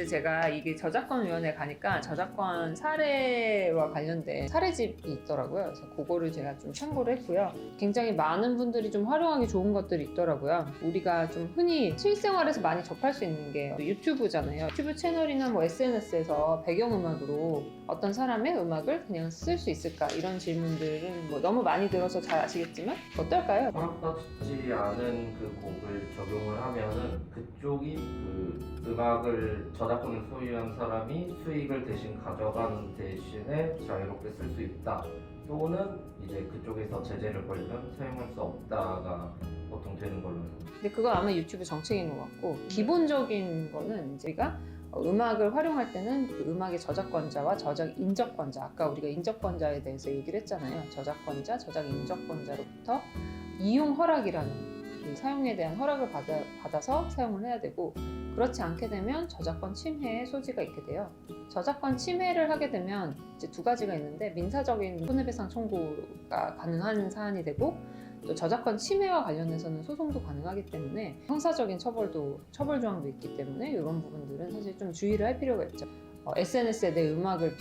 제가 이게 저작권위원회 가니까 저작권 사례와 관련된 사례집이 있더라고요. 그래서 그거를 제가 좀 참고를 했고요. 굉장히 많은 분들이 좀 활용하기 좋은 것들이 있더라고요. 우리가 좀 흔히 실생활에서 많이 접할 수 있는 게 유튜브잖아요. 유튜브 채널이나 뭐 SNS에서 배경음악으로 어떤 사람의 음악을 그냥 쓸 수 있을까? 이런 질문들은 뭐 너무 많이 들어서 잘 아시겠지만 어떨까요? 허락받지 않은 그 곡을 적용을 하면은 그쪽이 그 음악을 저작권을 소유한 사람이 수익을 대신 가져가는 대신에 자유롭게 쓸 수 있다. 또는 이제 그쪽에서 제재를 걸면 사용할 수 없다가 보통 되는 걸로 알고 있습니다. 근데 그건 아마 유튜브 정책인 것 같고 기본적인 거는 이제 우리가 음악을 활용할 때는 그 음악의 저작권자와 저작 인적권자, 아까 우리가 인적권자에 대해서 얘기를 했잖아요. 저작권자, 저작 인적권자로부터 이용 허락이라는 그 사용에 대한 허락을 받아서 사용을 해야 되고, 그렇지 않게 되면 저작권 침해의 소지가 있게 돼요. 저작권 침해를 하게 되면 이제 두 가지가 있는데, 민사적인 손해배상 청구가 가능한 사안이 되고, 또 저작권 침해와 관련해서는 소송도 가능하기 때문에 형사적인 처벌 조항도 있기 때문에 이런 부분들은 사실 좀 주의를 할 필요가 있죠. SNS에 내 음악을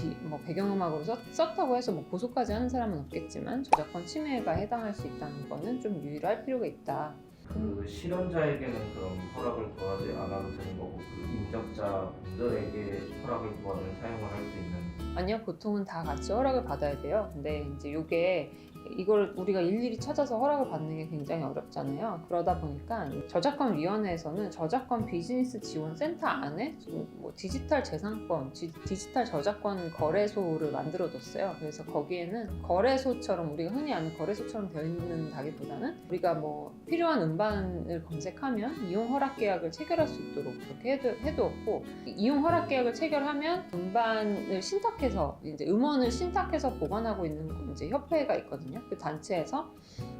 배경음악으로 썼다고 해서 뭐 고소까지 하는 사람은 없겠지만 저작권 침해가 해당할 수 있다는 거는 좀 유의를 할 필요가 있다. 그 실현자에게는 그럼 허락을 구하지 않아도 되는 거고 그 임적자분들에게 허락을 구하면 사용을 할 수 있는. 아니요, 보통은 다 같이 허락을 받아야 돼요. 근데 이제 이걸 우리가 일일이 찾아서 허락을 받는 게 굉장히 어렵잖아요. 그러다 보니까 저작권위원회에서는 저작권 비즈니스 지원 센터 안에 뭐 디지털 재산권, 디지털 저작권 거래소를 만들어뒀어요. 그래서 거기에는 거래소처럼, 우리가 흔히 아는 거래소처럼 되어 있는다기보다는 우리가 뭐 필요한 음반을 검색하면 이용 허락 계약을 체결할 수 있도록 그렇게 해두었고, 이용 허락 계약을 체결하면 음반을 신탁해서 이제 음원을 신탁해서 보관하고 있는 이제 협회가 있거든요. 그 단체에서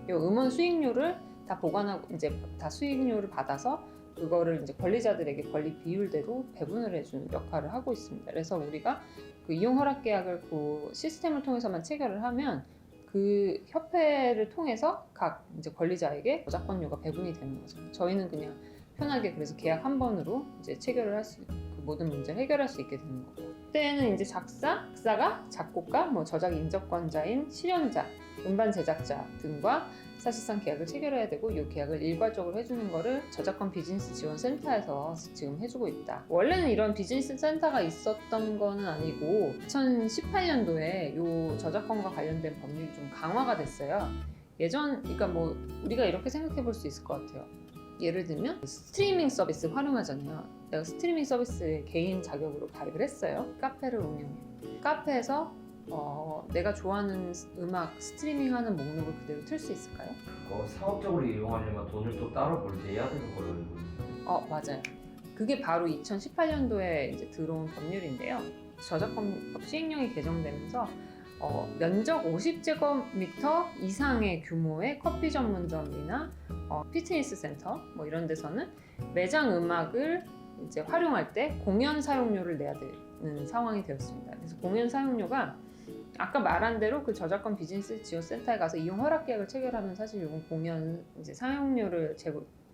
이 음원 수익료를 다 보관하고 이제 다 수익료를 받아서 그거를 이제 권리자들에게 권리 비율대로 배분을 해주는 역할을 하고 있습니다. 그래서 우리가 그 이용 허락 계약을 그 시스템을 통해서만 체결을 하면 그 협회를 통해서 각 이제 권리자에게 저작권료가 배분이 되는 거죠. 저희는 그냥 편하게 그래서 계약 한 번으로 이제 체결을 할 수, 그 모든 문제를 해결할 수 있게 되는 거고. 그때는 이제 작사가 작곡가, 뭐 저작 인적권자인 실현자, 음반 제작자 등과 사실상 계약을 체결해야 되고, 이 계약을 일괄적으로 해주는 거를 저작권 비즈니스 지원 센터에서 지금 해주고 있다. 원래는 이런 비즈니스 센터가 있었던 거는 아니고 2018년도에 이 저작권과 관련된 법률이 좀 강화가 됐어요. 그러니까 뭐 우리가 이렇게 생각해 볼 수 있을 것 같아요. 예를 들면 스트리밍 서비스 활용하잖아요. 내가 스트리밍 서비스에 개인 자격으로 가입을 했어요. 카페를 운영해요. 카페에서 내가 좋아하는 음악 스트리밍하는 목록을 그대로 틀 수 있을까요? 사업적으로 이용하려면 돈을 또 따로 뭘 내야 되는 걸로 알고 있는데. 맞아요. 그게 바로 2018년도에 이제 들어온 법률인데요. 저작권법 시행령이 개정되면서 면적 50제곱미터 이상의 규모의 커피 전문점이나 피트니스 센터 뭐 이런 데서는 매장 음악을 이제 활용할 때 공연 사용료를 내야 되는 상황이 되었습니다. 그래서 공연 사용료가 아까 말한 대로 그 저작권 비즈니스 지원 센터에 가서 이용 허락 계약을 체결하면 사실 이건 공연 이제 사용료를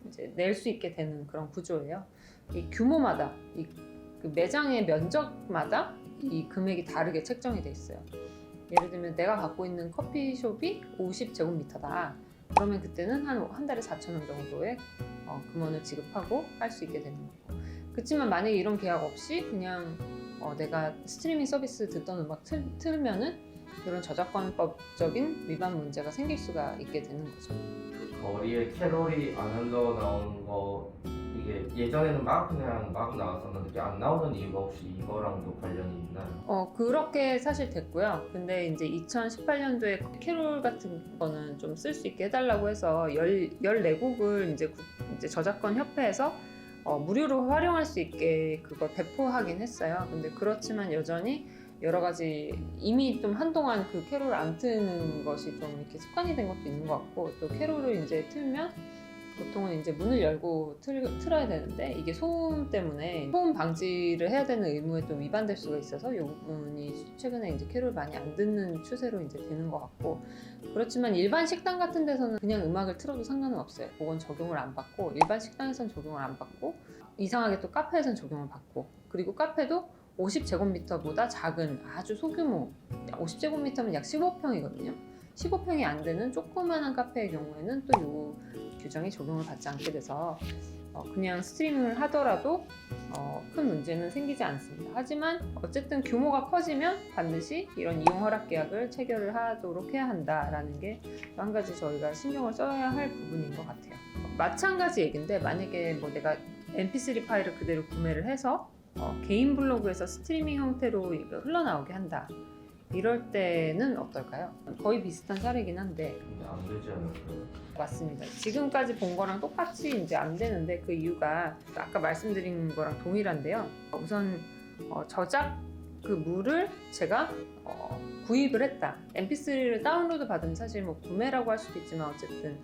이제 낼 수 있게 되는 그런 구조예요. 이 규모마다 그 매장의 면적마다 이 금액이 다르게 책정이 돼 있어요. 예를 들면 내가 갖고 있는 커피숍이 50제곱미터다. 그러면 그때는 한 달에 4,000원 정도의 금원을 지급하고 할 수 있게 되는 거고. 그렇지만 만약에 이런 계약 없이 그냥 내가 스트리밍 서비스 듣던 음악 틀면은 이런 저작권법적인 위반 문제가 생길 수가 있게 되는 거죠. 그 거리에 캐롤이 안 흘러나오는 거, 이게 예전에는 그냥 막 나왔었는데 이게 안 나오는 이유가 혹시 이거랑도 관련이 있나요? 그렇게 사실 됐고요. 근데 이제 2018년도에 캐롤 같은 거는 좀 쓸 수 있게 해달라고 해서 14곡을 이제 저작권 협회에서 무료로 활용할 수 있게 그걸 배포하긴 했어요. 근데 그렇지만 여전히 여러 가지 이미 좀 한동안 그 캐롤을 안 트는 것이 좀 이렇게 습관이 된 것도 있는 것 같고, 또 캐롤을 이제 틀면 보통은 이제 문을 열고 틀어야 되는데 이게 소음 때문에 소음 방지를 해야 되는 의무에 또 위반될 수가 있어서 이 부분이 최근에 이제 캐롤 많이 안 듣는 추세로 이제 되는 것 같고, 그렇지만 일반 식당 같은 데서는 그냥 음악을 틀어도 상관은 없어요. 그건 적용을 안 받고, 일반 식당에서는 적용을 안 받고 이상하게 또 카페에서는 적용을 받고, 그리고 카페도 50제곱미터보다 작은 아주 소규모, 50제곱미터면 약 15평이거든요. 15평이 안 되는 조그마한 카페의 경우에는 또 이 규정이 적용을 받지 않게 돼서 그냥 스트리밍을 하더라도 큰 문제는 생기지 않습니다. 하지만 어쨌든 규모가 커지면 반드시 이런 이용 허락 계약을 체결을 하도록 해야 한다라는 게 한 가지 저희가 신경을 써야 할 부분인 것 같아요. 마찬가지 얘기인데, 만약에 뭐 내가 mp3 파일을 그대로 구매를 해서 개인 블로그에서 스트리밍 형태로 이거 흘러나오게 한다, 이럴 때는 어떨까요? 거의 비슷한 사례긴 한데. 근데 안 되지 않을까요? 맞습니다. 지금까지 본 거랑 똑같이 이제 안 되는데, 그 이유가 아까 말씀드린 거랑 동일한데요. 우선 저작 그 물을 제가 구입을 했다. mp3를 다운로드 받으면 사실 뭐 구매라고 할 수도 있지만, 어쨌든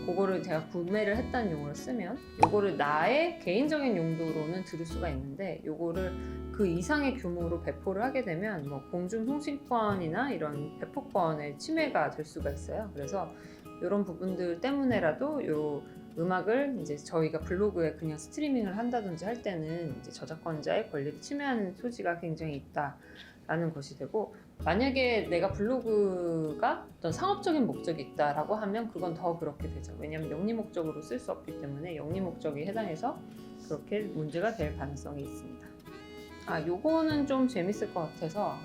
그거를 제가 구매를 했다는 용어를 쓰면 요거를 나의 개인적인 용도로는 들을 수가 있는데, 요거를 그 이상의 규모로 배포를 하게 되면 뭐 공중통신권이나 이런 배포권의 침해가 될 수가 있어요. 그래서 이런 부분들 때문에라도 요 음악을 이제 저희가 블로그에 그냥 스트리밍을 한다든지 할 때는 이제 저작권자의 권리를 침해하는 소지가 굉장히 있다라는 것이 되고, 만약에 내가 블로그가 어떤 상업적인 목적이 있다라고 하면 그건 더 그렇게 되죠. 왜냐하면 영리 목적으로 쓸 수 없기 때문에 영리 목적에 해당해서 그렇게 문제가 될 가능성이 있습니다. 요거는 좀 재밌을 것 같아서